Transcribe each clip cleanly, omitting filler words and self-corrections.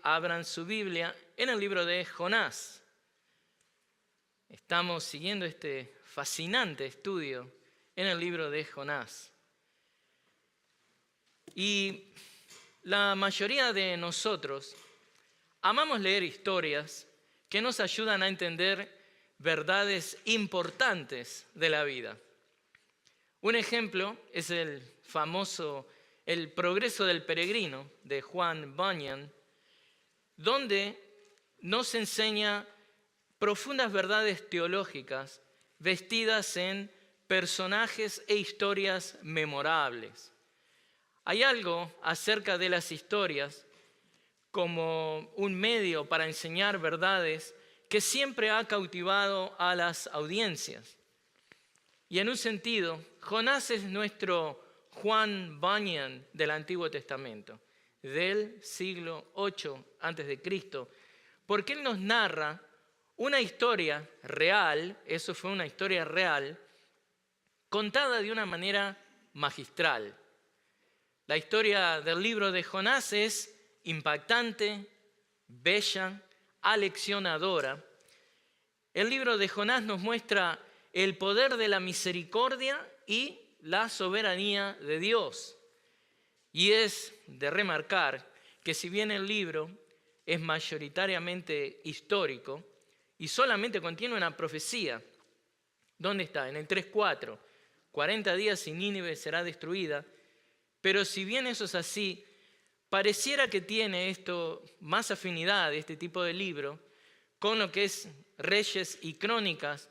Abran su Biblia en el libro de Jonás. Estamos siguiendo este fascinante estudio en el libro de Jonás. Y la mayoría de nosotros amamos leer historias que nos ayudan a entender verdades importantes de la vida. Un ejemplo es el famoso El progreso del peregrino de Juan Bunyan, donde nos enseña profundas verdades teológicas vestidas en personajes e historias memorables. Hay algo acerca de las historias como un medio para enseñar verdades que siempre ha cautivado a las audiencias. Y en un sentido, Jonás es nuestro Juan Bunyan del Antiguo Testamento, del siglo VIII a.C., porque él nos narra una historia real, eso fue una historia real, contada de una manera magistral. La historia del libro de Jonás es impactante, bella, aleccionadora. El libro de Jonás nos muestra el poder de la misericordia y la soberanía de Dios. Y es de remarcar que si bien el libro es mayoritariamente histórico y solamente contiene una profecía, ¿dónde está? En el 3:4, 40 días y Nínive será destruida. Pero si bien eso es así, pareciera que tiene esto más afinidad, este tipo de libro, con lo que es Reyes y Crónicas,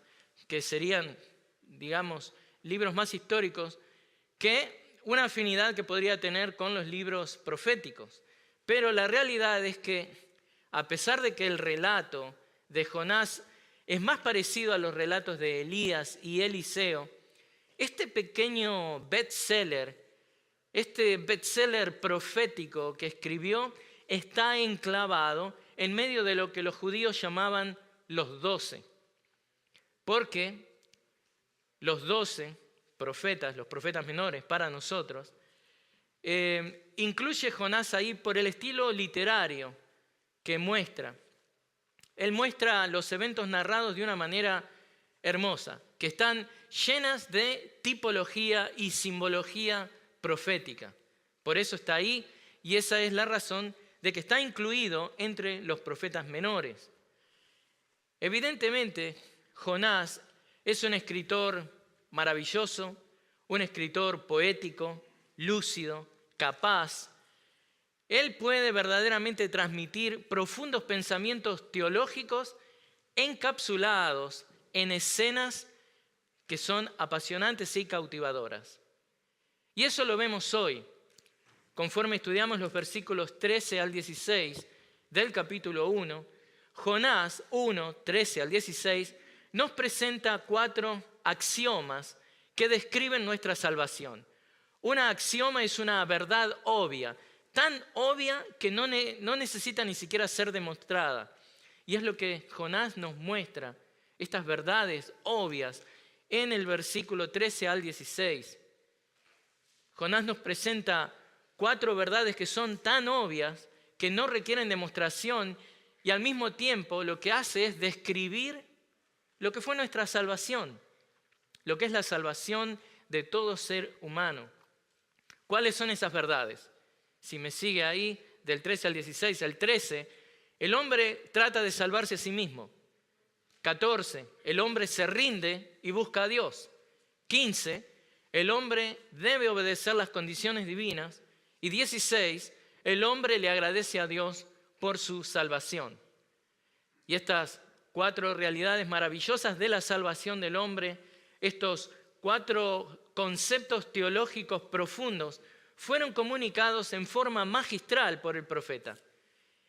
que serían, digamos, libros más históricos, que una afinidad que podría tener con los libros proféticos. Pero la realidad es que, a pesar de que el relato de Jonás es más parecido a los relatos de Elías y Eliseo, este pequeño bestseller, este bestseller profético que escribió, está enclavado en medio de lo que los judíos llamaban los 12. Porque los 12 profetas, los profetas menores para nosotros, incluye Jonás ahí por el estilo literario que muestra. Él muestra los eventos narrados de una manera hermosa, que están llenas de tipología y simbología profética. Por eso está ahí y esa es la razón de que está incluido entre los profetas menores. Evidentemente, Jonás es un escritor maravilloso, un escritor poético, lúcido, capaz. Él puede verdaderamente transmitir profundos pensamientos teológicos encapsulados en escenas que son apasionantes y cautivadoras. Y eso lo vemos hoy, conforme estudiamos los versículos 13 al 16 del capítulo 1. Jonás 1, 13 al 16 nos presenta 4 axiomas que describen nuestra salvación. Un axioma es una verdad obvia, tan obvia que no necesita ni siquiera ser demostrada. Y es lo que Jonás nos muestra, estas verdades obvias, en el versículo 13 al 16. Jonás nos presenta 4 verdades que son tan obvias que no requieren demostración y al mismo tiempo lo que hace es describir lo que fue nuestra salvación, lo que es la salvación de todo ser humano. ¿Cuáles son esas verdades? Si me sigue ahí, del 13 al 16, el 13, el hombre trata de salvarse a sí mismo. 14, el hombre se rinde y busca a Dios. 15, el hombre debe obedecer las condiciones divinas. Y 16, el hombre le agradece a Dios por su salvación. Y estas 4 realidades maravillosas de la salvación del hombre, estos 4 conceptos teológicos profundos, fueron comunicados en forma magistral por el profeta.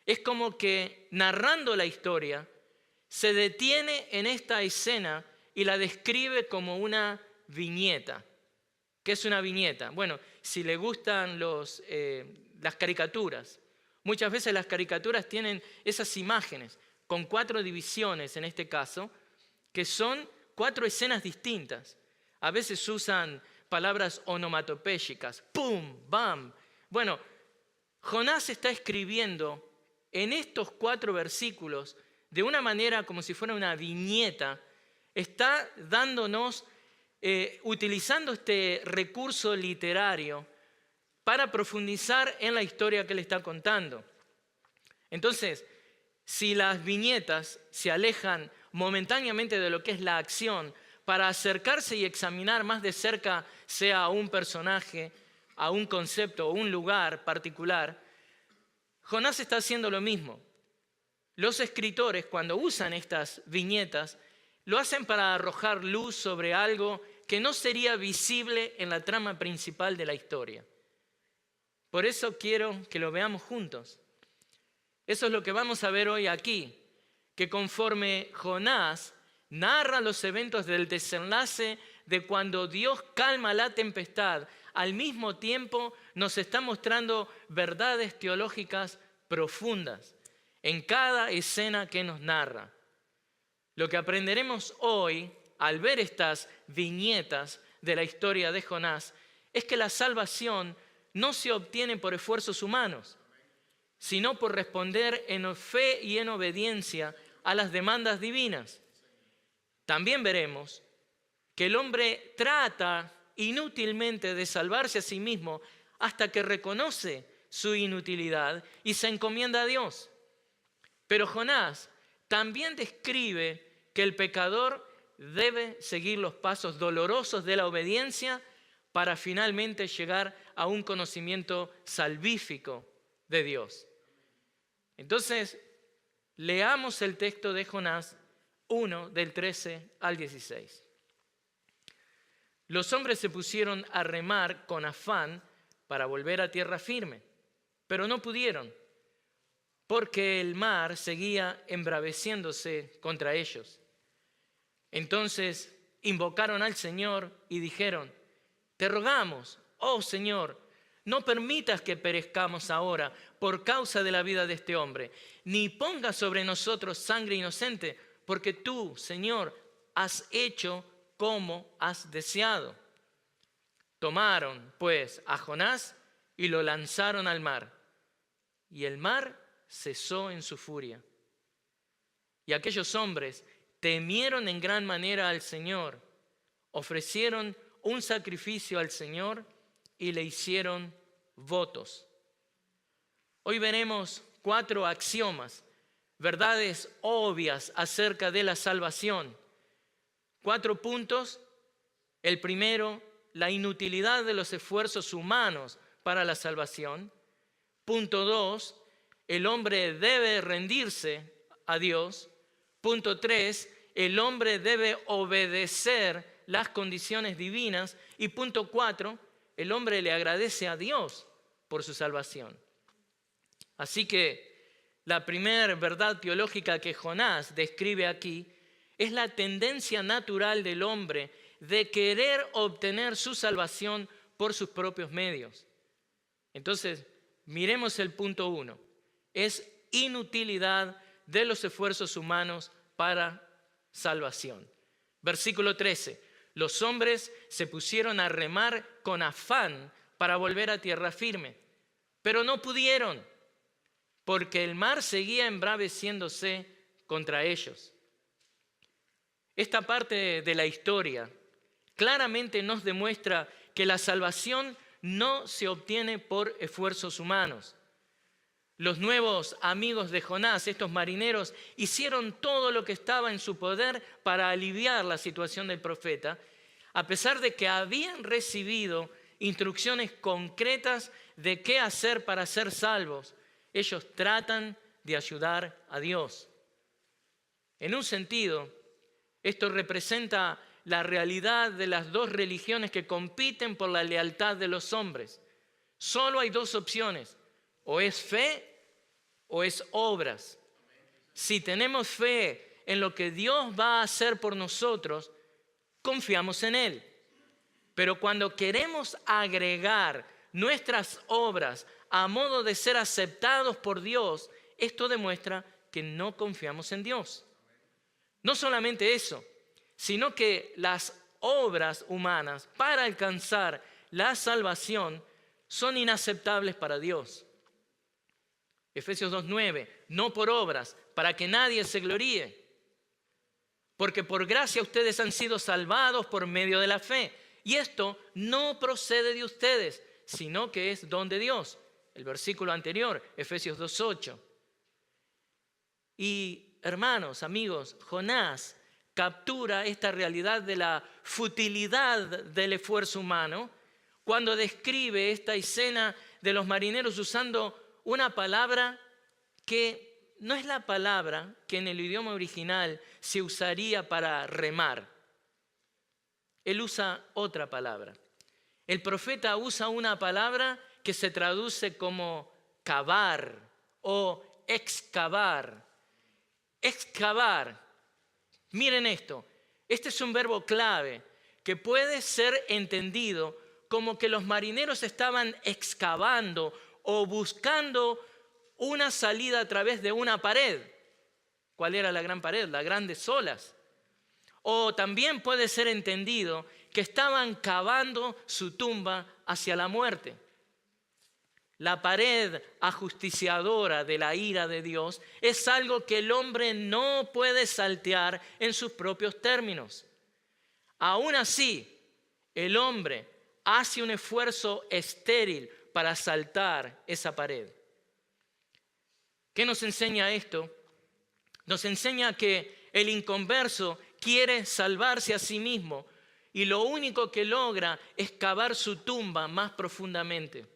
Es como que narrando la historia, se detiene en esta escena y la describe como una viñeta. ¿Qué es una viñeta? Bueno, si le gustan las caricaturas, muchas veces las caricaturas tienen esas imágenes con 4 divisiones en este caso, que son 4 escenas distintas. A veces usan palabras onomatopéyicas, pum, bam. Bueno, Jonás está escribiendo en estos 4 versículos, de una manera como si fuera una viñeta, está dándonos, utilizando este recurso literario para profundizar en la historia que le está contando. Entonces, si las viñetas se alejan momentáneamente de lo que es la acción, para acercarse y examinar más de cerca, sea a un personaje, a un concepto o un lugar particular, Jonás está haciendo lo mismo. Los escritores, cuando usan estas viñetas, lo hacen para arrojar luz sobre algo que no sería visible en la trama principal de la historia. Por eso quiero que lo veamos juntos. Eso es lo que vamos a ver hoy aquí, que conforme Jonás narra los eventos del desenlace de cuando Dios calma la tempestad, al mismo tiempo nos está mostrando verdades teológicas profundas en cada escena que nos narra. Lo que aprenderemos hoy, al ver estas viñetas de la historia de Jonás, es que la salvación no se obtiene por esfuerzos humanos, sino por responder en fe y en obediencia a las demandas divinas. También veremos que el hombre trata inútilmente de salvarse a sí mismo hasta que reconoce su inutilidad y se encomienda a Dios. Pero Jonás también describe que el pecador debe seguir los pasos dolorosos de la obediencia para finalmente llegar a un conocimiento salvífico de Dios. Entonces, leamos el texto de Jonás 1, del 13 al 16. Los hombres se pusieron a remar con afán para volver a tierra firme, pero no pudieron, porque el mar seguía embraveciéndose contra ellos. Entonces invocaron al Señor y dijeron: te rogamos, oh Señor, no permitas que perezcamos ahora por causa de la vida de este hombre, ni pongas sobre nosotros sangre inocente, porque tú, Señor, has hecho como has deseado. Tomaron, pues, a Jonás y lo lanzaron al mar, y el mar cesó en su furia. Y aquellos hombres temieron en gran manera al Señor, ofrecieron un sacrificio al Señor y le hicieron votos. Hoy veremos 4 axiomas, verdades obvias acerca de la salvación. 4 puntos. El primero, la inutilidad de los esfuerzos humanos para la salvación. Punto 2, el hombre debe rendirse a Dios. Punto 3, el hombre debe obedecer las condiciones divinas. Y punto 4, el hombre le agradece a Dios por su salvación. Así que la primera verdad teológica que Jonás describe aquí es la tendencia natural del hombre de querer obtener su salvación por sus propios medios. Entonces, miremos el punto 1. Es inutilidad de los esfuerzos humanos para salvación. Versículo 13. Los hombres se pusieron a remar con afán para volver a tierra firme, pero no pudieron, porque el mar seguía embraveciéndose contra ellos. Esta parte de la historia claramente nos demuestra que la salvación no se obtiene por esfuerzos humanos. Los nuevos amigos de Jonás, estos marineros, hicieron todo lo que estaba en su poder para aliviar la situación del profeta, a pesar de que habían recibido instrucciones concretas de qué hacer para ser salvos. Ellos tratan de ayudar a Dios. En un sentido, esto representa la realidad de las 2 religiones que compiten por la lealtad de los hombres. Solo hay 2 opciones: o es fe o es obras. Si tenemos fe en lo que Dios va a hacer por nosotros, confiamos en Él. Pero cuando queremos agregar nuestras obras a modo de ser aceptados por Dios, esto demuestra que no confiamos en Dios. No solamente eso, sino que las obras humanas para alcanzar la salvación son inaceptables para Dios. Efesios 2:9 no por obras, para que nadie se gloríe. Porque por gracia ustedes han sido salvados por medio de la fe. Y esto no procede de ustedes, sino que es don de Dios. El versículo anterior, Efesios 2:8. Y hermanos, amigos, Jonás captura esta realidad de la futilidad del esfuerzo humano cuando describe esta escena de los marineros usando una palabra que no es la palabra que en el idioma original se usaría para remar. Él usa otra palabra. El profeta usa una palabra que se traduce como cavar o excavar. Excavar. Miren esto. Este es un verbo clave que puede ser entendido como que los marineros estaban excavando o buscando una salida a través de una pared. ¿Cuál era la gran pared? Las grandes olas. O también puede ser entendido que estaban cavando su tumba hacia la muerte. La pared ajusticiadora de la ira de Dios es algo que el hombre no puede saltear en sus propios términos. Aún así, el hombre hace un esfuerzo estéril para saltar esa pared. ¿Qué nos enseña esto? Nos enseña que el inconverso quiere salvarse a sí mismo y lo único que logra es cavar su tumba más profundamente.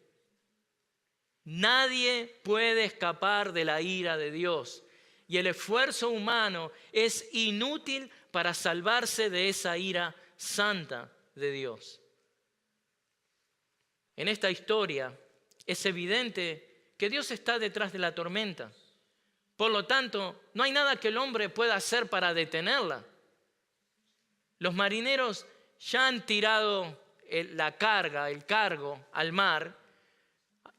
Nadie puede escapar de la ira de Dios y el esfuerzo humano es inútil para salvarse de esa ira santa de Dios. En esta historia es evidente que Dios está detrás de la tormenta. Por lo tanto, no hay nada que el hombre pueda hacer para detenerla. Los marineros ya han tirado el cargo al mar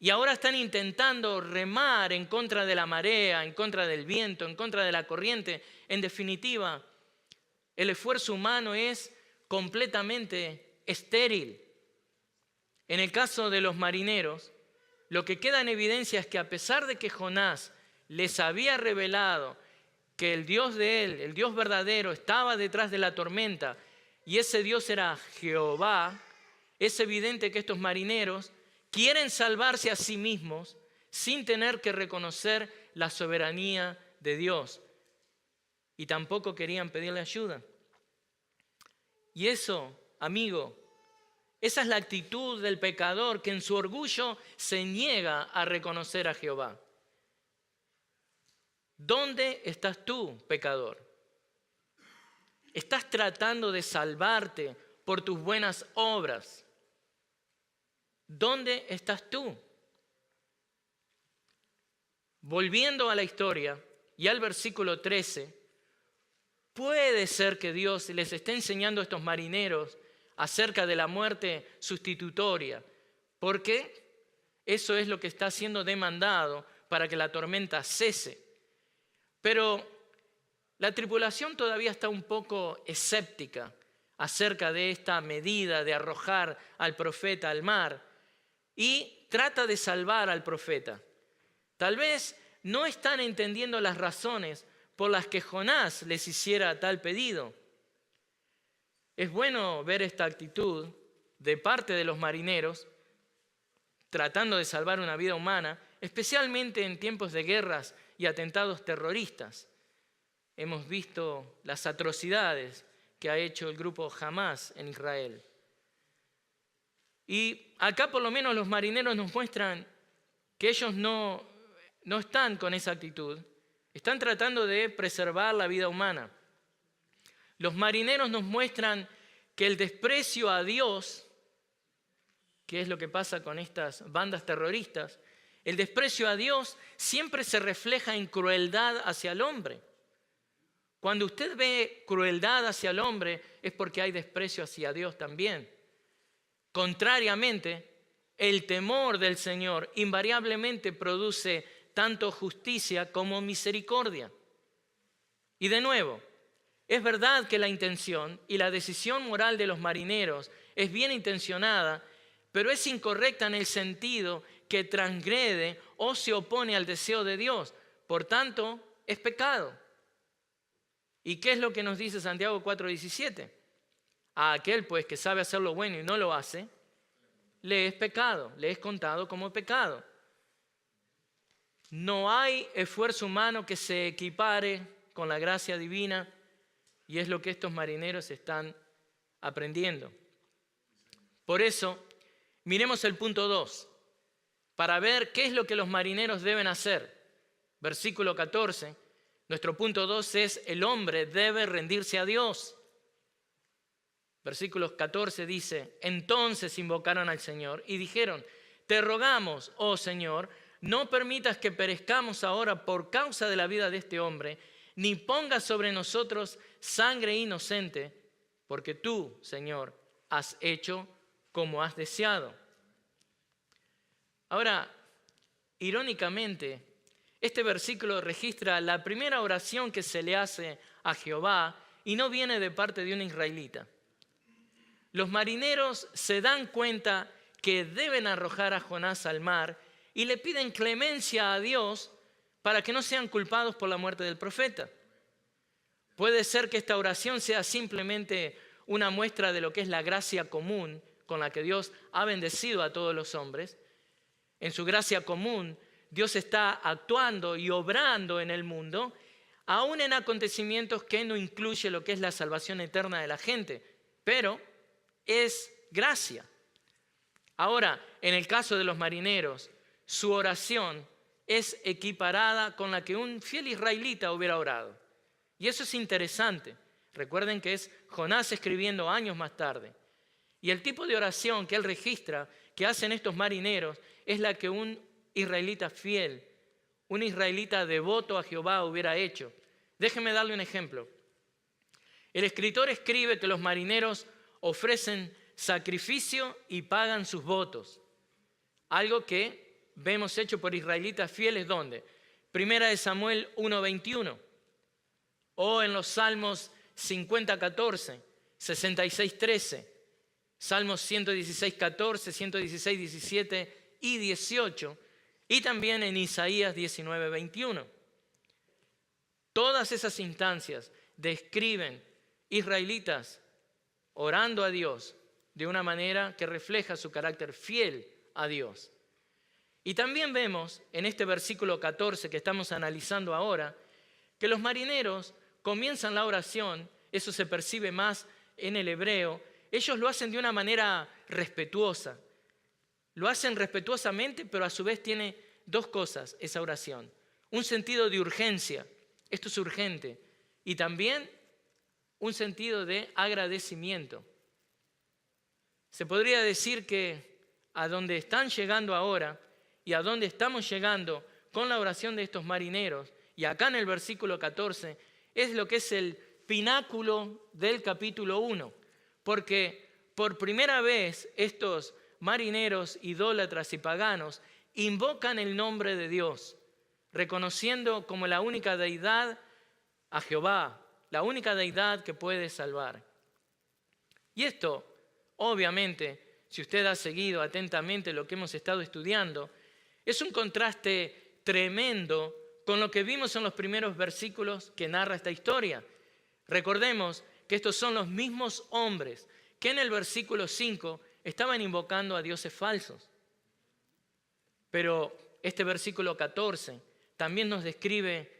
y ahora están intentando remar en contra de la marea, en contra del viento, en contra de la corriente. En definitiva, el esfuerzo humano es completamente estéril. En el caso de los marineros, lo que queda en evidencia es que a pesar de que Jonás les había revelado que el Dios de él, el Dios verdadero, estaba detrás de la tormenta y ese Dios era Jehová, es evidente que estos marineros quieren salvarse a sí mismos sin tener que reconocer la soberanía de Dios y tampoco querían pedirle ayuda. Y eso, amigo, esa es la actitud del pecador que en su orgullo se niega a reconocer a Jehová. ¿Dónde estás tú, pecador? ¿Estás tratando de salvarte por tus buenas obras? ¿Dónde estás tú? Volviendo a la historia y al versículo 13, puede ser que Dios les esté enseñando a estos marineros acerca de la muerte sustitutoria, porque eso es lo que está siendo demandado para que la tormenta cese. Pero la tripulación todavía está un poco escéptica acerca de esta medida de arrojar al profeta al mar y trata de salvar al profeta. Tal vez no están entendiendo las razones por las que Jonás les hiciera tal pedido. Es bueno ver esta actitud de parte de los marineros tratando de salvar una vida humana, especialmente en tiempos de guerras y atentados terroristas. Hemos visto las atrocidades que ha hecho el grupo Hamás en Israel. Y acá por lo menos los marineros nos muestran que ellos no están con esa actitud. Están tratando de preservar la vida humana. Los marineros nos muestran que el desprecio a Dios, que es lo que pasa con estas bandas terroristas, el desprecio a Dios siempre se refleja en crueldad hacia el hombre. Cuando usted ve crueldad hacia el hombre es porque hay desprecio hacia Dios también. Contrariamente, el temor del Señor invariablemente produce tanto justicia como misericordia. Y de nuevo, es verdad que la intención y la decisión moral de los marineros es bien intencionada, pero es incorrecta en el sentido que transgrede o se opone al deseo de Dios, por tanto, es pecado. ¿Y qué es lo que nos dice Santiago 4:17? A aquel pues que sabe hacer lo bueno y no lo hace, le es pecado, le es contado como pecado. No hay esfuerzo humano que se equipare con la gracia divina, y es lo que estos marineros están aprendiendo. Por eso, miremos el punto 2, para ver qué es lo que los marineros deben hacer. Versículo 14, nuestro punto 2 es: el hombre debe rendirse a Dios. Versículo 14 dice: entonces invocaron al Señor y dijeron: te rogamos, oh Señor, no permitas que perezcamos ahora por causa de la vida de este hombre, ni pongas sobre nosotros sangre inocente, porque tú, Señor, has hecho como has deseado. Ahora, irónicamente, este versículo registra la primera oración que se le hace a Jehová y no viene de parte de un israelita. Los marineros se dan cuenta que deben arrojar a Jonás al mar y le piden clemencia a Dios para que no sean culpados por la muerte del profeta. Puede ser que esta oración sea simplemente una muestra de lo que es la gracia común con la que Dios ha bendecido a todos los hombres. En su gracia común, Dios está actuando y obrando en el mundo, aún en acontecimientos que no incluye lo que es la salvación eterna de la gente, pero es gracia. Ahora, en el caso de los marineros, su oración es equiparada con la que un fiel israelita hubiera orado. Y eso es interesante. Recuerden que es Jonás escribiendo años más tarde. Y el tipo de oración que él registra, que hacen estos marineros, es la que un israelita fiel, un israelita devoto a Jehová hubiera hecho. Déjenme darle un ejemplo. El escritor escribe que los marineros ofrecen sacrificio y pagan sus votos. Algo que vemos hecho por israelitas fieles, ¿dónde? Primera de Samuel 1:21. O en los Salmos 50:14, 66:13, Salmos 116:14, 116:17 y 18, y también en Isaías 19:21. Todas esas instancias describen israelitas orando a Dios de una manera que refleja su carácter fiel a Dios. Y también vemos en este versículo 14 que estamos analizando ahora, que los marineros comienzan la oración, eso se percibe más en el hebreo, ellos lo hacen de una manera respetuosa. Lo hacen respetuosamente, pero a su vez tiene dos cosas esa oración. Un sentido de urgencia, esto es urgente, y también un sentido de agradecimiento. Se podría decir que a donde están llegando ahora y a donde estamos llegando con la oración de estos marineros, y acá en el versículo 14, es lo que es el pináculo del capítulo 1, porque por primera vez estos marineros idólatras y paganos invocan el nombre de Dios, reconociendo como la única deidad a Jehová, la única deidad que puede salvar. Y esto, obviamente, si usted ha seguido atentamente lo que hemos estado estudiando, es un contraste tremendo con lo que vimos en los primeros versículos que narra esta historia. Recordemos que estos son los mismos hombres que en el versículo 5 estaban invocando a dioses falsos. Pero este versículo 14 también nos describe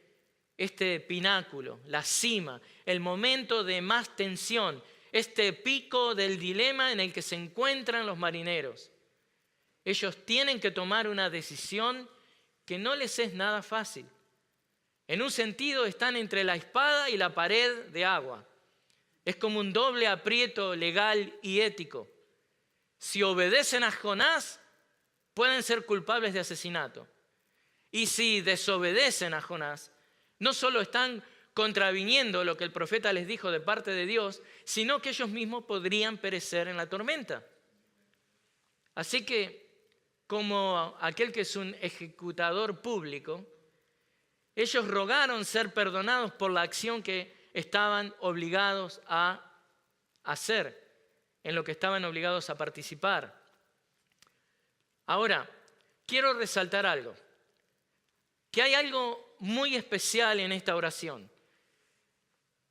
este pináculo, la cima, el momento de más tensión, este pico del dilema en el que se encuentran los marineros. Ellos tienen que tomar una decisión que no les es nada fácil. En un sentido están entre la espada y la pared de agua. Es como un doble aprieto legal y ético. Si obedecen a Jonás, pueden ser culpables de asesinato. Y si desobedecen a Jonás, no solo están contraviniendo lo que el profeta les dijo de parte de Dios, sino que ellos mismos podrían perecer en la tormenta. Así que, como aquel que es un ejecutador público, ellos rogaron ser perdonados por la acción que estaban obligados a hacer, en lo que estaban obligados a participar. Ahora, quiero resaltar algo, que hay algo muy especial en esta oración.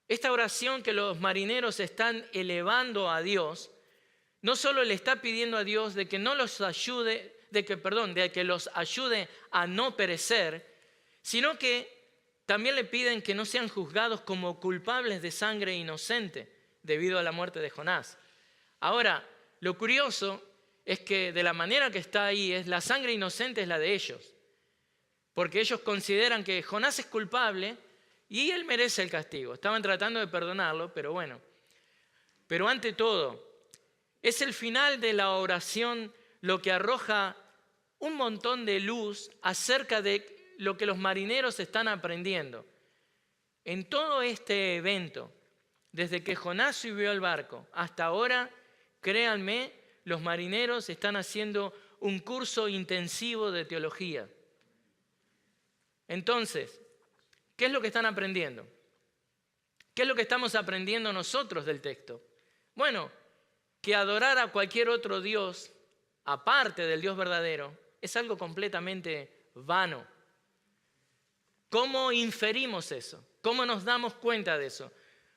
Esta oración que los marineros están elevando a Dios, no solo le está pidiendo a Dios de que no los ayude, de que los ayude a no perecer, sino que también le piden que no sean juzgados como culpables de sangre inocente debido a la muerte de Jonás. Ahora, lo curioso es que de la manera que está ahí, la sangre inocente es la de ellos, porque ellos consideran que Jonás es culpable y él merece el castigo. Estaban tratando de perdonarlo, pero bueno. Pero ante todo, es el final de la oración lo que arroja un montón de luz acerca de lo que los marineros están aprendiendo. En todo este evento, desde que Jonás subió al barco hasta ahora, créanme, los marineros están haciendo un curso intensivo de teología. Entonces, ¿qué es lo que están aprendiendo? ¿Qué es lo que estamos aprendiendo nosotros del texto? Bueno, que adorar a cualquier otro Dios, aparte del Dios verdadero, es algo completamente vano. ¿Cómo inferimos eso? ¿Cómo nos damos cuenta de eso?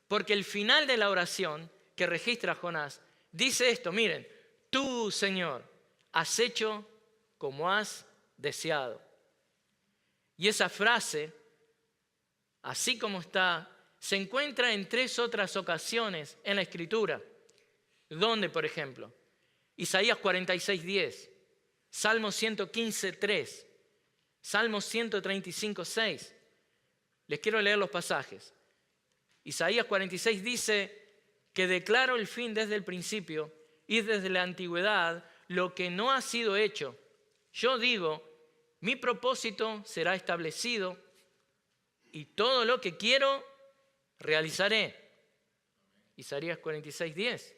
Porque el final de la oración que registra Jonás dice esto, miren, tú, Señor, has hecho como has deseado. Y esa frase, así como está, se encuentra en 3 otras ocasiones en la Escritura. ¿Dónde, por ejemplo? Isaías 46:10, Salmo 115:3, Salmo 135:6. Les quiero leer los pasajes. Isaías 46 dice que declaro el fin desde el principio y desde la antigüedad lo que no ha sido hecho. Yo digo, mi propósito será establecido y todo lo que quiero realizaré. Isaías 46:10.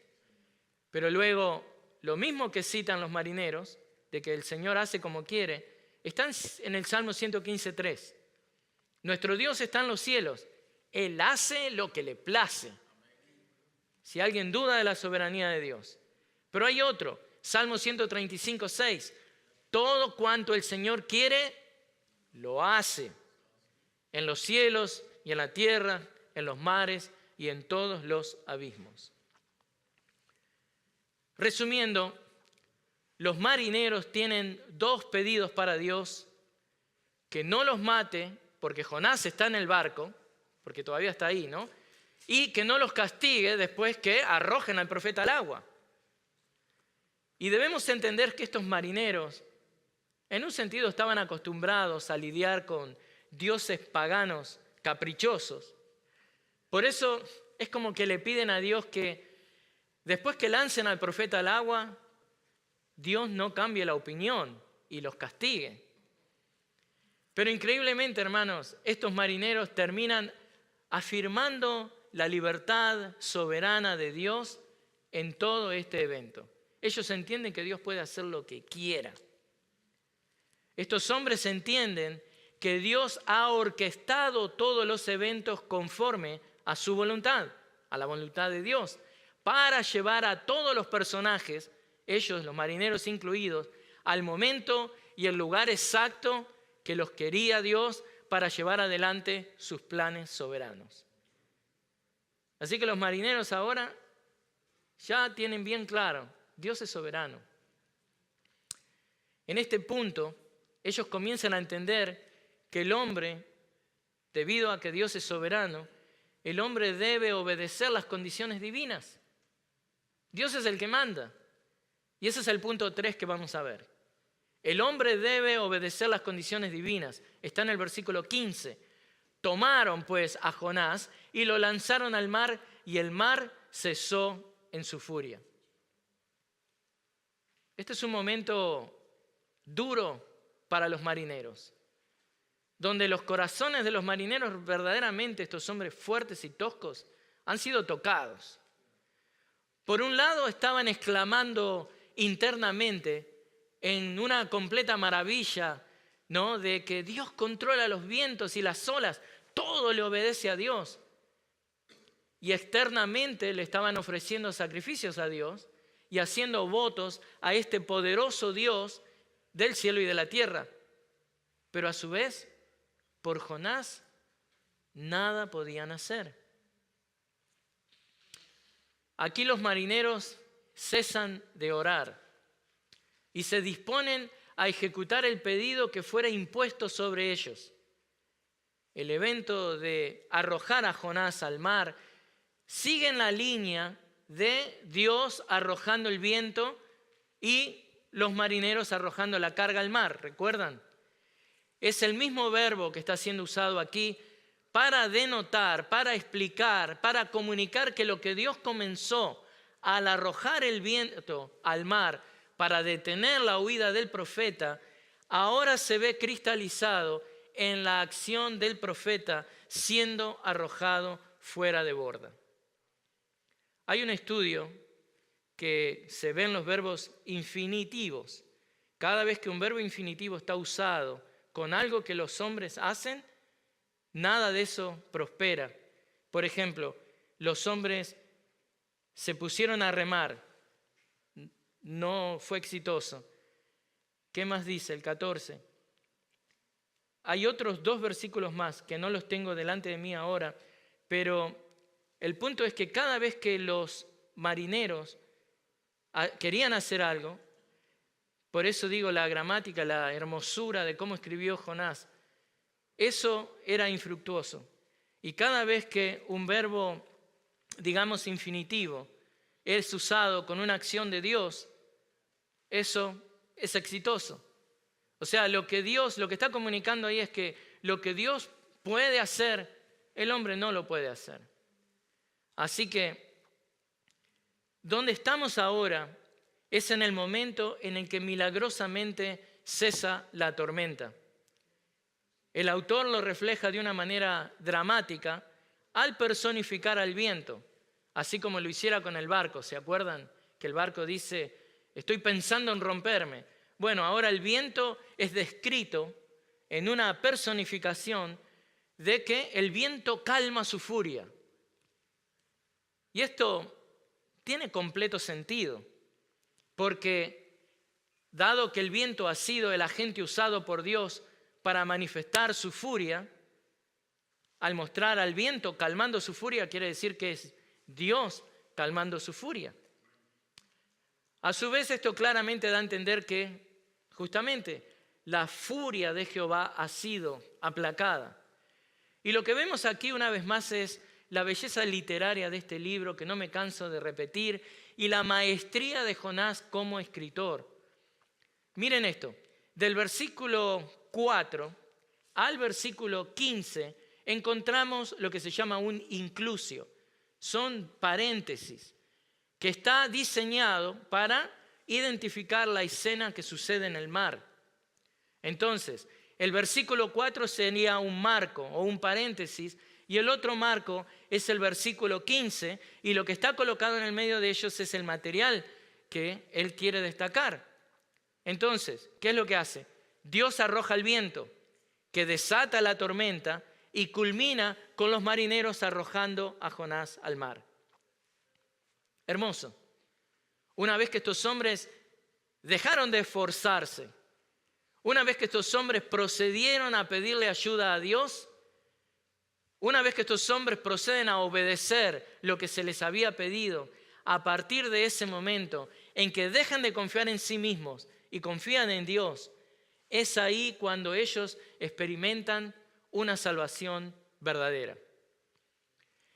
Pero luego, lo mismo que citan los marineros, de que el Señor hace como quiere, están en el Salmo 115:3. Nuestro Dios está en los cielos. Él hace lo que le place. Si alguien duda de la soberanía de Dios. Pero hay otro, Salmo 135:6. Todo cuanto el Señor quiere, lo hace. En los cielos y en la tierra, en los mares y en todos los abismos. Resumiendo, los marineros tienen 2 pedidos para Dios: que no los mate, porque Jonás está en el barco, porque todavía está ahí, ¿no? Y que no los castigue después que arrojen al profeta al agua. Y debemos entender que estos marineros, en un sentido, estaban acostumbrados a lidiar con dioses paganos caprichosos. Por eso es como que le piden a Dios que después que lancen al profeta al agua, Dios no cambie la opinión y los castigue. Pero increíblemente, hermanos, estos marineros terminan afirmando la libertad soberana de Dios en todo este evento. Ellos entienden que Dios puede hacer lo que quiera. Estos hombres entienden que Dios ha orquestado todos los eventos conforme a su voluntad, a la voluntad de Dios, para llevar a todos los personajes, ellos, los marineros incluidos, al momento y el lugar exacto que los quería Dios para llevar adelante sus planes soberanos. Así que los marineros ahora ya tienen bien claro, Dios es soberano. En este punto, ellos comienzan a entender que el hombre, debido a que Dios es soberano, el hombre debe obedecer las condiciones divinas. Dios es el que manda. Y ese es el punto 3 que vamos a ver. El hombre debe obedecer las condiciones divinas. Está en el versículo 15. Tomaron pues a Jonás y lo lanzaron al mar y el mar cesó en su furia. Este es un momento duro para los marineros, donde los corazones de los marineros, verdaderamente estos hombres fuertes y toscos, han sido tocados. Por un lado estaban exclamando internamente en una completa maravilla, ¿no?, de que Dios controla los vientos y las olas, todo le obedece a Dios. Y externamente le estaban ofreciendo sacrificios a Dios y haciendo votos a este poderoso Dios del cielo y de la tierra. Pero a su vez por Jonás nada podían hacer. Aquí los marineros cesan de orar y se disponen a ejecutar el pedido que fuera impuesto sobre ellos. El evento de arrojar a Jonás al mar sigue en la línea de Dios arrojando el viento y los marineros arrojando la carga al mar, ¿recuerdan? Es el mismo verbo que está siendo usado aquí para denotar, para explicar, para comunicar que lo que Dios comenzó al arrojar el viento al mar para detener la huida del profeta, ahora se ve cristalizado en la acción del profeta siendo arrojado fuera de borda. Hay un estudio que se ven los verbos infinitivos. Cada vez que un verbo infinitivo está usado con algo que los hombres hacen, nada de eso prospera. Por ejemplo, los hombres se pusieron a remar, no fue exitoso. ¿Qué más dice el 14? Hay otros 2 versículos más que no los tengo delante de mí ahora, pero el punto es que cada vez que los marineros querían hacer algo, por eso digo la gramática, la hermosura de cómo escribió Jonás, eso era infructuoso. Y cada vez que un verbo, digamos infinitivo, es usado con una acción de Dios, eso es exitoso. O sea, lo que está comunicando ahí es que lo que Dios puede hacer, el hombre no lo puede hacer. Así que, donde estamos ahora es en el momento en el que milagrosamente cesa la tormenta. El autor lo refleja de una manera dramática al personificar al viento, así como lo hiciera con el barco. ¿Se acuerdan que el barco dice, estoy pensando en romperme? Bueno, ahora el viento es descrito en una personificación de que el viento calma su furia. Y esto tiene completo sentido, porque dado que el viento ha sido el agente usado por Dios para manifestar su furia, al mostrar al viento calmando su furia, quiere decir que es Dios calmando su furia. A su vez, esto claramente da a entender que justamente la furia de Jehová ha sido aplacada. Y lo que vemos aquí una vez más es la belleza literaria de este libro, que no me canso de repetir, y la maestría de Jonás como escritor. Miren esto, del versículo 4 al versículo 15 encontramos lo que se llama un inclusio. Son paréntesis que está diseñado para identificar la escena que sucede en el mar. Entonces, el versículo 4 sería un marco o un paréntesis, y el otro marco es el versículo 15, y lo que está colocado en el medio de ellos es el material que él quiere destacar. Entonces, ¿qué es lo que hace? Dios arroja el viento, que desata la tormenta y culmina con los marineros arrojando a Jonás al mar. Hermoso. Una vez que estos hombres dejaron de esforzarse, una vez que estos hombres procedieron a pedirle ayuda a Dios, una vez que estos hombres proceden a obedecer lo que se les había pedido, a partir de ese momento en que dejan de confiar en sí mismos y confían en Dios, es ahí cuando ellos experimentan una salvación verdadera.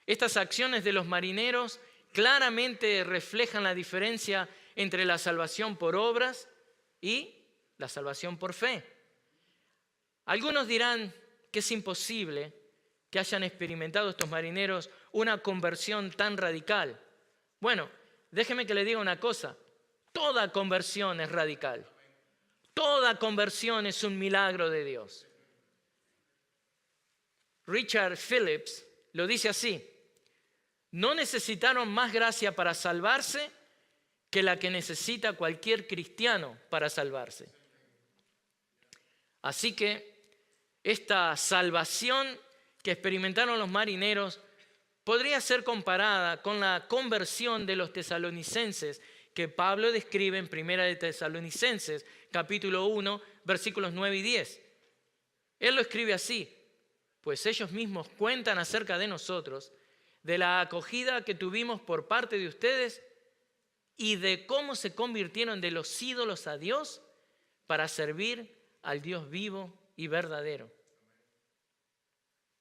Estas acciones de los marineros claramente reflejan la diferencia entre la salvación por obras y la salvación por fe. Algunos dirán que es imposible que hayan experimentado estos marineros una conversión tan radical. Bueno, déjeme que le diga una cosa, toda conversión es radical. Toda conversión es un milagro de Dios. Richard Phillips lo dice así: no necesitaron más gracia para salvarse que la que necesita cualquier cristiano para salvarse. Así que esta salvación que experimentaron los marineros podría ser comparada con la conversión de los tesalonicenses que Pablo describe en Primera de Tesalonicenses, capítulo 1, versículos 9 y 10. Él lo escribe así: pues ellos mismos cuentan acerca de nosotros, de la acogida que tuvimos por parte de ustedes y de cómo se convirtieron de los ídolos a Dios para servir al Dios vivo y verdadero.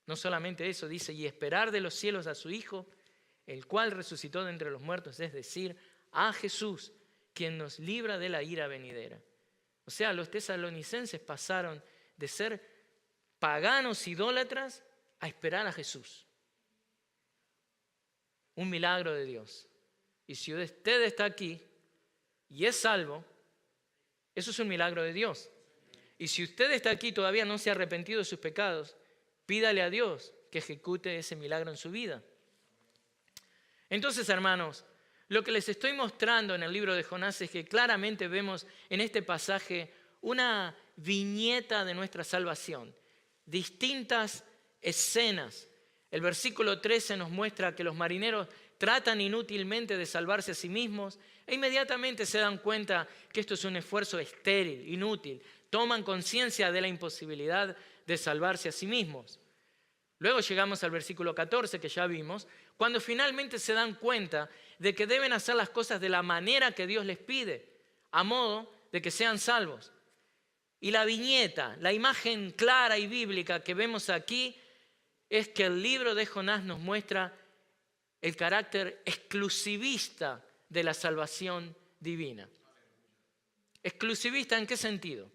No solamente eso, dice, y esperar de los cielos a su Hijo, el cual resucitó de entre los muertos, es decir, a Jesús, quien nos libra de la ira venidera. O sea, los tesalonicenses pasaron de ser paganos idólatras a esperar a Jesús. Un milagro de Dios. Y si usted está aquí y es salvo, eso es un milagro de Dios. Y si usted está aquí y todavía no se ha arrepentido de sus pecados, pídale a Dios que ejecute ese milagro en su vida. Entonces, hermanos, lo que les estoy mostrando en el libro de Jonás es que claramente vemos en este pasaje una viñeta de nuestra salvación, distintas escenas. El versículo 13 nos muestra que los marineros tratan inútilmente de salvarse a sí mismos e inmediatamente se dan cuenta que esto es un esfuerzo estéril, inútil. Toman conciencia de la imposibilidad de salvarse a sí mismos. Luego llegamos al versículo 14 que ya vimos, cuando finalmente se dan cuenta de que deben hacer las cosas de la manera que Dios les pide, a modo de que sean salvos. Y la viñeta, la imagen clara y bíblica que vemos aquí es que el libro de Jonás nos muestra el carácter exclusivista de la salvación divina. ¿Exclusivista en qué sentido?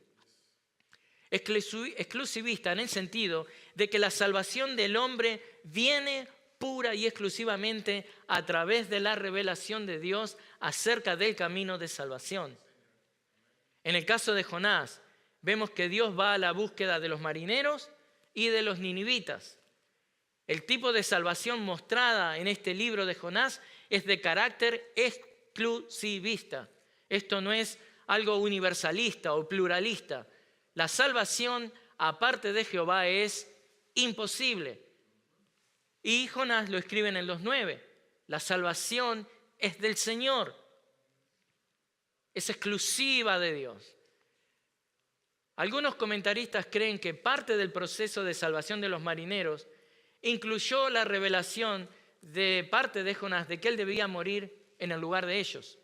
Exclusivista en el sentido de que la salvación del hombre viene pura y exclusivamente a través de la revelación de Dios acerca del camino de salvación. En el caso de Jonás, vemos que Dios va a la búsqueda de los marineros y de los ninivitas. El tipo de salvación mostrada en este libro de Jonás es de carácter exclusivista. Esto no es algo universalista o pluralista. La salvación aparte de Jehová es imposible. Y Jonás lo escribe en el 2:9. La salvación es del Señor. Es exclusiva de Dios. Algunos comentaristas creen que parte del proceso de salvación de los marineros incluyó la revelación de parte de Jonás de que él debía morir en el lugar de ellos.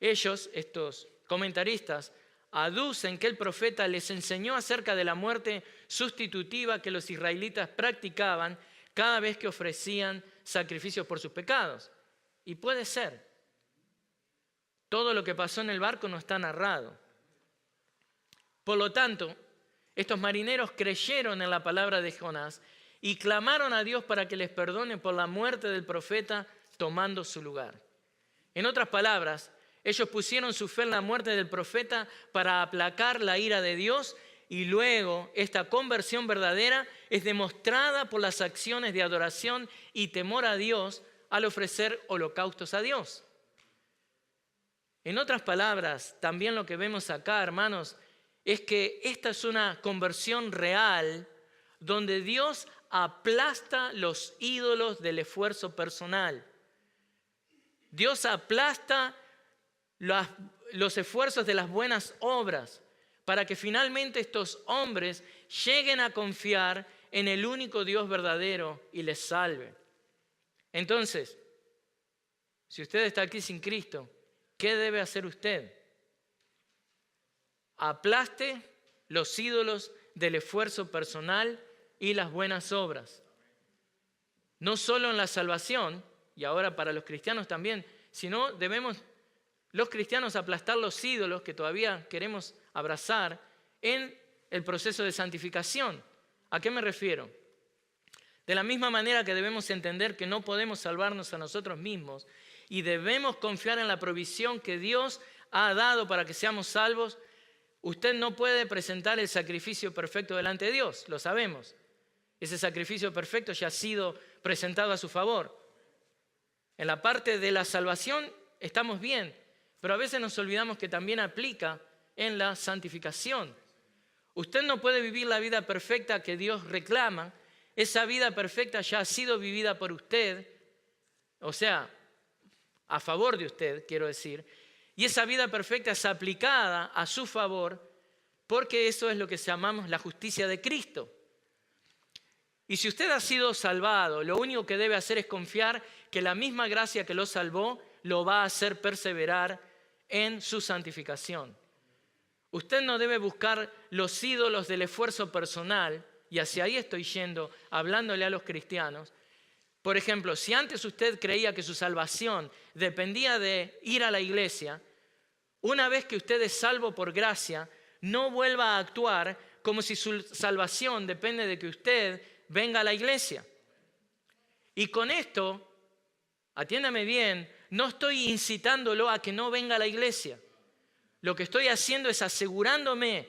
Ellos, estos comentaristas, aducen que el profeta les enseñó acerca de la muerte sustitutiva que los israelitas practicaban cada vez que ofrecían sacrificios por sus pecados. Y puede ser. Todo lo que pasó en el barco no está narrado. Por lo tanto, estos marineros creyeron en la palabra de Jonás y clamaron a Dios para que les perdone por la muerte del profeta tomando su lugar. En otras palabras, ellos pusieron su fe en la muerte del profeta para aplacar la ira de Dios y luego esta conversión verdadera es demostrada por las acciones de adoración y temor a Dios al ofrecer holocaustos a Dios. En otras palabras, también lo que vemos acá, hermanos, es que esta es una conversión real donde Dios aplasta los ídolos del esfuerzo personal. Dios aplasta los esfuerzos de las buenas obras para que finalmente estos hombres lleguen a confiar en el único Dios verdadero y les salve. Entonces, si usted está aquí sin Cristo, ¿qué debe hacer usted? Aplaste los ídolos del esfuerzo personal y las buenas obras. No solo en la salvación, y ahora para los cristianos también, sino debemos los cristianos aplastar los ídolos que todavía queremos abrazar en el proceso de santificación. ¿A qué me refiero? De la misma manera que debemos entender que no podemos salvarnos a nosotros mismos y debemos confiar en la provisión que Dios ha dado para que seamos salvos, usted no puede presentar el sacrificio perfecto delante de Dios, lo sabemos. Ese sacrificio perfecto ya ha sido presentado a su favor. En la parte de la salvación estamos bien, pero a veces nos olvidamos que también aplica en la santificación. Usted no puede vivir la vida perfecta que Dios reclama. Esa vida perfecta ya ha sido vivida por usted, o sea, a favor de usted, quiero decir. Y esa vida perfecta es aplicada a su favor porque eso es lo que llamamos la justicia de Cristo. Y si usted ha sido salvado, lo único que debe hacer es confiar que la misma gracia que lo salvó lo va a hacer perseverar en su santificación. Usted no debe buscar los ídolos del esfuerzo personal, y hacia ahí estoy yendo, hablándole a los cristianos. Por ejemplo, si antes usted creía que su salvación dependía de ir a la iglesia, una vez que usted es salvo por gracia, no vuelva a actuar como si su salvación depende de que usted venga a la iglesia. Y con esto, atiéndame bien, no estoy incitándolo a que no venga a la iglesia. Lo que estoy haciendo es asegurándome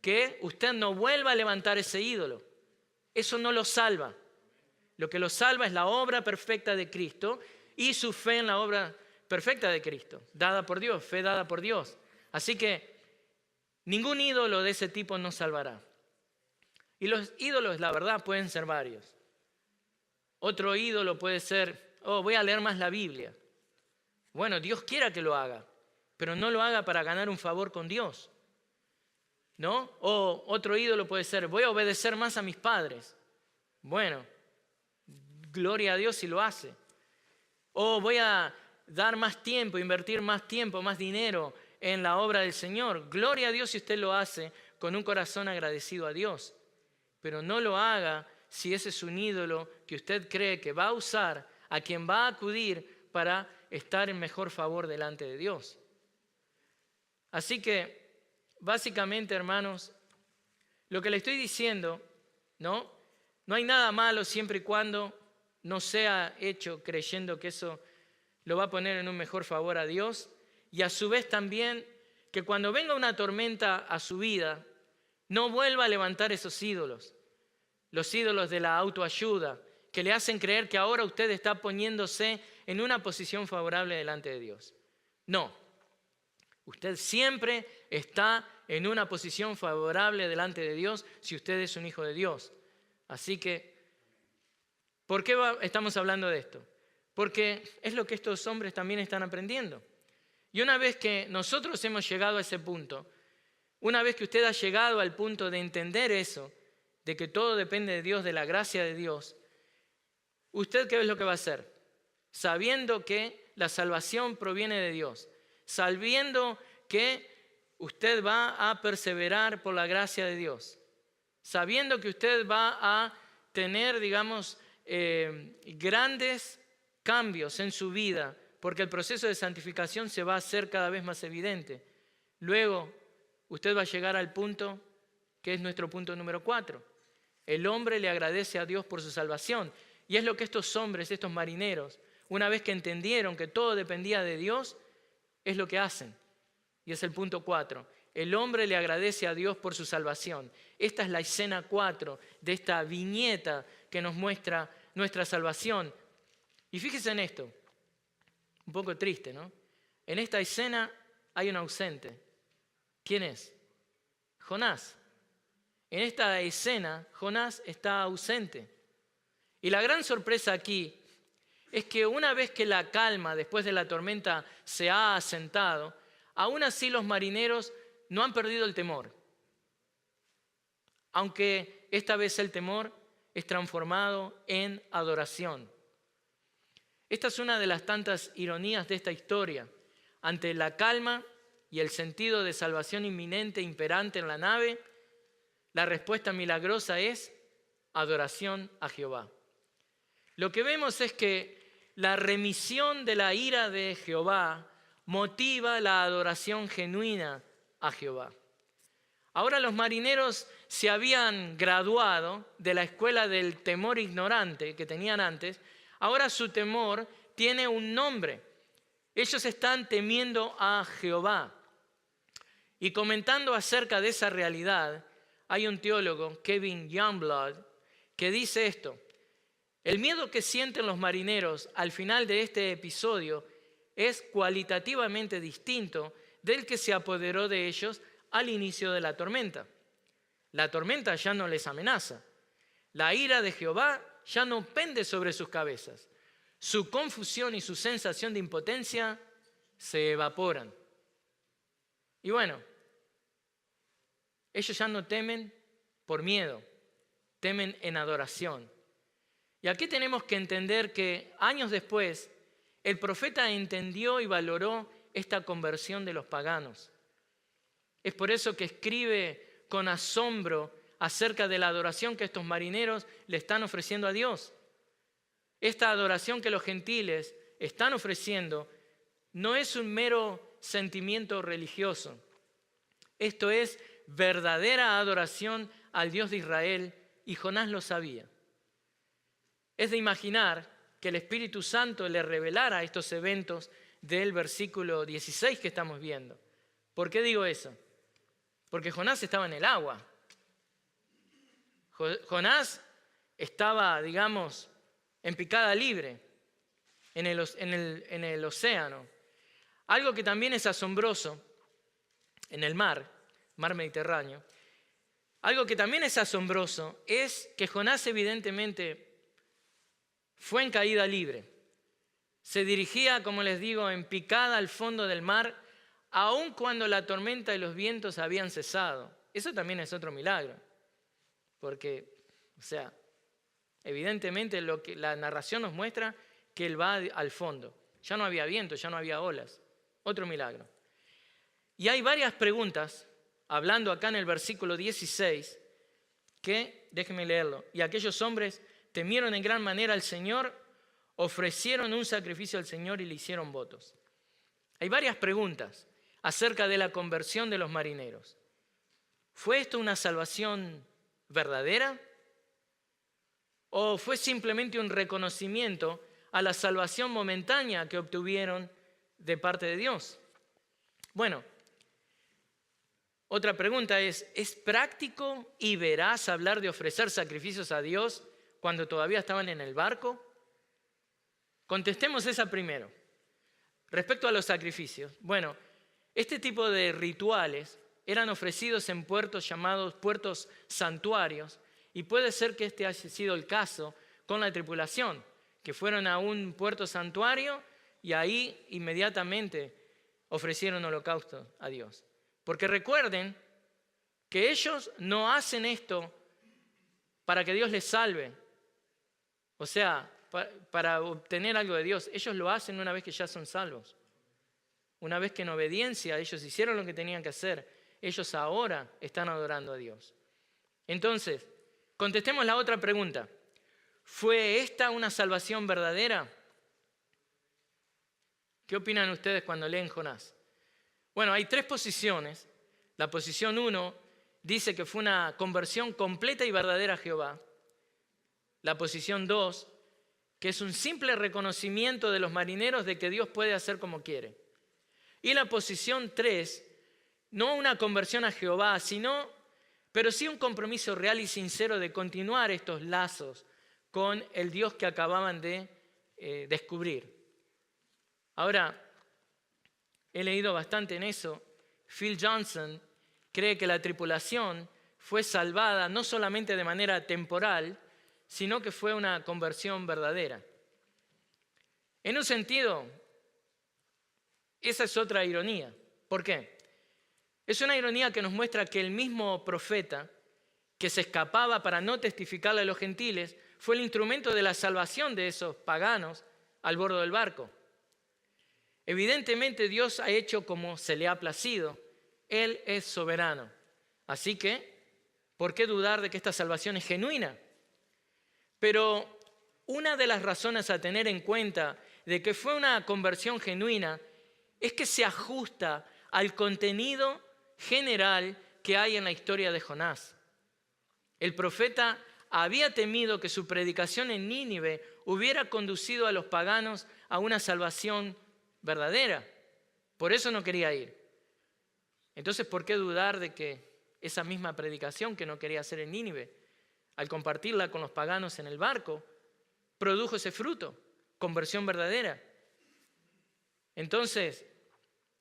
que usted no vuelva a levantar ese ídolo. Eso no lo salva. Lo que lo salva es la obra perfecta de Cristo y su fe en la obra perfecta de Cristo, dada por Dios, fe dada por Dios. Así que ningún ídolo de ese tipo nos salvará. Y los ídolos, la verdad, pueden ser varios. Otro ídolo puede ser, voy a leer más la Biblia. Bueno, Dios quiera que lo haga, pero no lo haga para ganar un favor con Dios, ¿no? O otro ídolo puede ser, voy a obedecer más a mis padres. Bueno, gloria a Dios si lo hace. O voy a dar más tiempo, invertir más tiempo, más dinero en la obra del Señor. Gloria a Dios si usted lo hace con un corazón agradecido a Dios. Pero no lo haga si ese es un ídolo que usted cree que va a usar, a quien va a acudir para estar en mejor favor delante de Dios. Así que, básicamente, hermanos, lo que le estoy diciendo, no hay nada malo siempre y cuando no sea hecho creyendo que eso lo va a poner en un mejor favor a Dios. Y a su vez también que cuando venga una tormenta a su vida, no vuelva a levantar esos ídolos. Los ídolos de la autoayuda, que le hacen creer que ahora usted está poniéndose en una posición favorable delante de Dios. No. Usted siempre está en una posición favorable delante de Dios si usted es un hijo de Dios. Así que, ¿por qué estamos hablando de esto? Porque es lo que estos hombres también están aprendiendo. Y una vez que nosotros hemos llegado a ese punto, una vez que usted ha llegado al punto de entender eso, de que todo depende de Dios, de la gracia de Dios, ¿usted qué es lo que va a hacer? Sabiendo que la salvación proviene de Dios, sabiendo que usted va a perseverar por la gracia de Dios, sabiendo que usted va a tener, digamos, grandes cambios en su vida, porque el proceso de santificación se va a hacer cada vez más evidente. Luego, usted va a llegar al punto que es nuestro punto número 4. El hombre le agradece a Dios por su salvación. Y es lo que estos hombres, estos marineros, una vez que entendieron que todo dependía de Dios, es lo que hacen. Y es el punto 4. El hombre le agradece a Dios por su salvación. Esta es la escena 4 de esta viñeta que nos muestra nuestra salvación. Y fíjense en esto, un poco triste, ¿no? En esta escena hay un ausente. ¿Quién es? Jonás. En esta escena, Jonás está ausente. Y la gran sorpresa aquí es que una vez que la calma después de la tormenta se ha asentado, aún así los marineros no han perdido el temor. Aunque esta vez el temor es transformado en adoración. Esta es una de las tantas ironías de esta historia. Ante la calma y el sentido de salvación inminente imperante en la nave, la respuesta milagrosa es adoración a Jehová. Lo que vemos es que la remisión de la ira de Jehová motiva la adoración genuina a Jehová. Ahora los marineros se habían graduado de la escuela del temor ignorante que tenían antes. Ahora su temor tiene un nombre. Ellos están temiendo a Jehová. Y comentando acerca de esa realidad, hay un teólogo, Kevin Youngblood, que dice esto: el miedo que sienten los marineros al final de este episodio es cualitativamente distinto del que se apoderó de ellos al inicio de la tormenta. La tormenta ya no les amenaza. La ira de Jehová ya no pende sobre sus cabezas. Su confusión y su sensación de impotencia se evaporan. Y bueno, ellos ya no temen por miedo, temen en adoración. Y aquí tenemos que entender que años después, el profeta entendió y valoró esta conversión de los paganos. Es por eso que escribe con asombro acerca de la adoración que estos marineros le están ofreciendo a Dios. Esta adoración que los gentiles están ofreciendo no es un mero sentimiento religioso. Esto es verdadera adoración al Dios de Israel, y Jonás lo sabía. Es de imaginar que el Espíritu Santo le revelara estos eventos del versículo 16 que estamos viendo. ¿Por qué digo eso? Porque Jonás estaba en el agua. Jonás estaba, digamos, en picada libre en el océano. Algo que también es asombroso en el mar Mediterráneo. Algo que también es asombroso es que Jonás evidentemente fue en caída libre. Se dirigía, como les digo, en picada al fondo del mar, aun cuando la tormenta y los vientos habían cesado. Eso también es otro milagro. Porque, evidentemente lo que la narración nos muestra que él va al fondo. Ya no había viento, ya no había olas. Otro milagro. Y hay varias preguntas, hablando acá en el versículo 16, que, déjenme leerlo, y aquellos hombres temieron en gran manera al Señor, ofrecieron un sacrificio al Señor y le hicieron votos. Hay varias preguntas acerca de la conversión de los marineros. ¿Fue esto una salvación verdadera? ¿O fue simplemente un reconocimiento a la salvación momentánea que obtuvieron de parte de Dios? Bueno, otra pregunta ¿es práctico y veraz hablar de ofrecer sacrificios a Dios cuando todavía estaban en el barco? Contestemos esa primero. Respecto a los sacrificios, bueno, este tipo de rituales eran ofrecidos en puertos llamados puertos santuarios, y puede ser que este haya sido el caso con la tripulación, que fueron a un puerto santuario y ahí inmediatamente ofrecieron holocausto a Dios. Porque recuerden que ellos no hacen esto para que Dios les salve, o sea, para obtener algo de Dios. Ellos lo hacen una vez que ya son salvos. Una vez que en obediencia ellos hicieron lo que tenían que hacer, ellos ahora están adorando a Dios. Entonces, contestemos la otra pregunta. ¿Fue esta una salvación verdadera? ¿Qué opinan ustedes cuando leen Jonás? Bueno, hay tres posiciones. La posición 1 dice que fue una conversión completa y verdadera a Jehová. La posición 2, que es un simple reconocimiento de los marineros de que Dios puede hacer como quiere. Y la posición 3, no una conversión a Jehová, pero sí un compromiso real y sincero de continuar estos lazos con el Dios que acababan de descubrir. Ahora, he leído bastante en eso. Phil Johnson cree que la tripulación fue salvada no solamente de manera temporal, sino que fue una conversión verdadera. En un sentido, esa es otra ironía. ¿Por qué? Es una ironía que nos muestra que el mismo profeta que se escapaba para no testificarle a los gentiles fue el instrumento de la salvación de esos paganos al bordo del barco. Evidentemente Dios ha hecho como se le ha placido. Él es soberano. Así que, ¿por qué dudar de que esta salvación es genuina? Pero una de las razones a tener en cuenta de que fue una conversión genuina es que se ajusta al contenido general que hay en la historia de Jonás. El profeta había temido que su predicación en Nínive hubiera conducido a los paganos a una salvación verdadera. Por eso no quería ir. Entonces, ¿por qué dudar de que esa misma predicación que no quería hacer en Nínive, al compartirla con los paganos en el barco, produjo ese fruto, conversión verdadera? Entonces,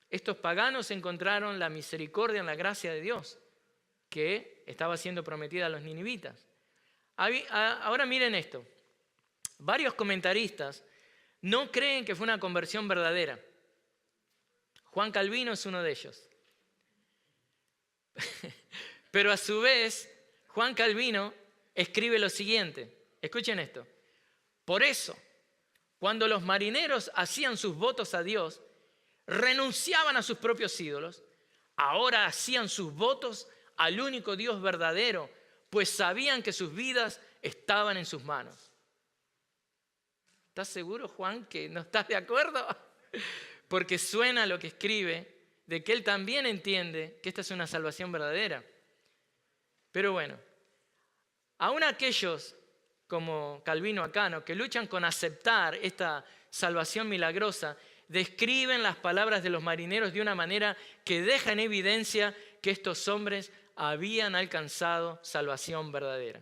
estos paganos encontraron la misericordia en la gracia de Dios que estaba siendo prometida a los ninivitas. Ahora miren esto. Varios comentaristas no creen que fue una conversión verdadera. Juan Calvino es uno de ellos. Pero a su vez, Juan Calvino escribe lo siguiente. Escuchen esto. Por eso, cuando los marineros hacían sus votos a Dios, renunciaban a sus propios ídolos, ahora hacían sus votos al único Dios verdadero, pues sabían que sus vidas estaban en sus manos. ¿Estás seguro, Juan, que no estás de acuerdo? Porque suena lo que escribe, de que él también entiende que esta es una salvación verdadera. Pero bueno, aún aquellos como Calvino acá, ¿no?, que luchan con aceptar esta salvación milagrosa, describen las palabras de los marineros de una manera que deja en evidencia que estos hombres habían alcanzado salvación verdadera.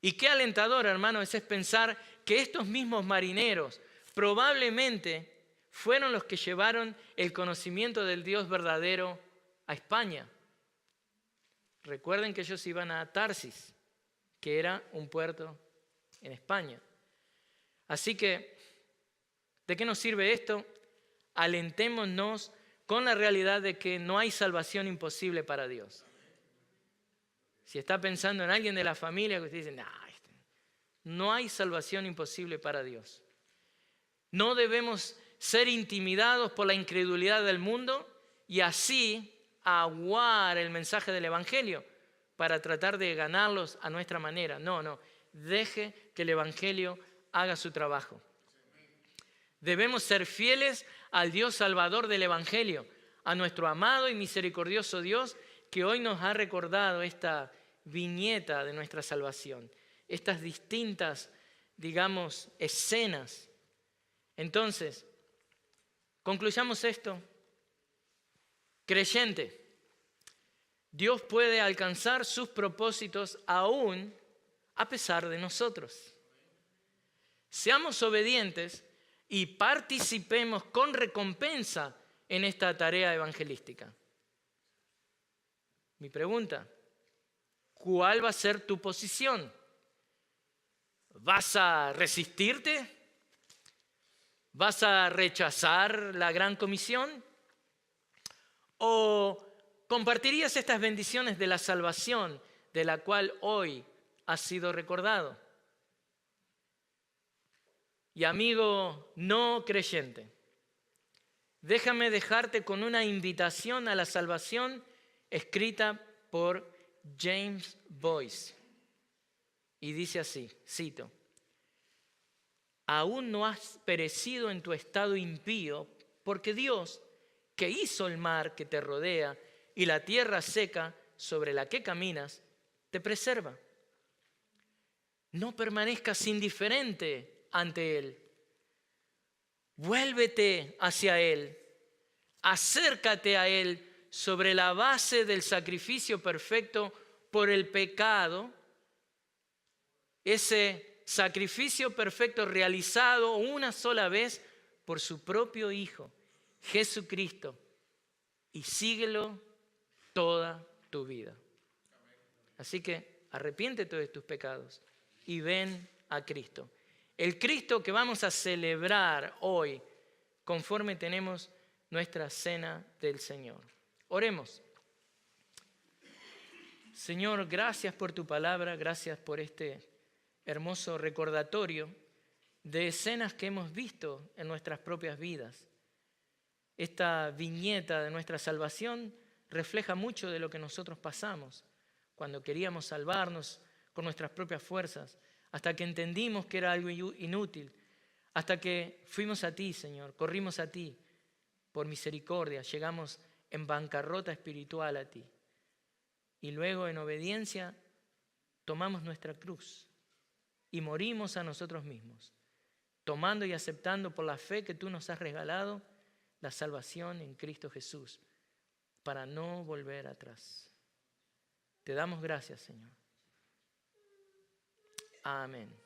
Y qué alentador, hermanos, es pensar que estos mismos marineros probablemente fueron los que llevaron el conocimiento del Dios verdadero a España. Recuerden que ellos iban a Tarsis, que era un puerto en España. Así que, ¿de qué nos sirve esto? Alentémonos con la realidad de que no hay salvación imposible para Dios. Si está pensando en alguien de la familia que usted dice, no hay salvación imposible para Dios. No debemos ser intimidados por la incredulidad del mundo y así aguar el mensaje del Evangelio para tratar de ganarlos a nuestra manera. No, deje que el Evangelio haga su trabajo. Debemos ser fieles al Dios Salvador del Evangelio, a nuestro amado y misericordioso Dios que hoy nos ha recordado esta viñeta de nuestra salvación, estas distintas, digamos, escenas. Entonces, concluyamos esto. Creyente, Dios puede alcanzar sus propósitos aún a pesar de nosotros. Seamos obedientes y participemos con recompensa en esta tarea evangelística. Mi pregunta, ¿cuál va a ser tu posición? ¿Vas a resistirte? ¿Vas a rechazar la gran comisión? ¿O compartirías estas bendiciones de la salvación de la cual hoy has sido recordado? Y amigo no creyente, déjame dejarte con una invitación a la salvación escrita por James Boyce. Y dice así, cito: aún no has perecido en tu estado impío, porque Dios, que hizo el mar que te rodea y la tierra seca sobre la que caminas, te preserva. No permanezcas indiferente ante Él. Vuélvete hacia Él. Acércate a Él sobre la base del sacrificio perfecto por el pecado. Ese sacrificio perfecto realizado una sola vez por su propio Hijo, Jesucristo. Y síguelo toda tu vida. Así que arrepiéntete de tus pecados y ven a Cristo. El Cristo que vamos a celebrar hoy conforme tenemos nuestra cena del Señor. Oremos. Señor, gracias por tu palabra, gracias por este hermoso recordatorio de escenas que hemos visto en nuestras propias vidas. Esta viñeta de nuestra salvación refleja mucho de lo que nosotros pasamos cuando queríamos salvarnos con nuestras propias fuerzas, hasta que entendimos que era algo inútil, hasta que fuimos a ti, Señor, corrimos a ti por misericordia, llegamos en bancarrota espiritual a ti. Y luego en obediencia tomamos nuestra cruz y morimos a nosotros mismos, tomando y aceptando por la fe que tú nos has regalado la salvación en Cristo Jesús, para no volver atrás. Te damos gracias, Señor. Amén.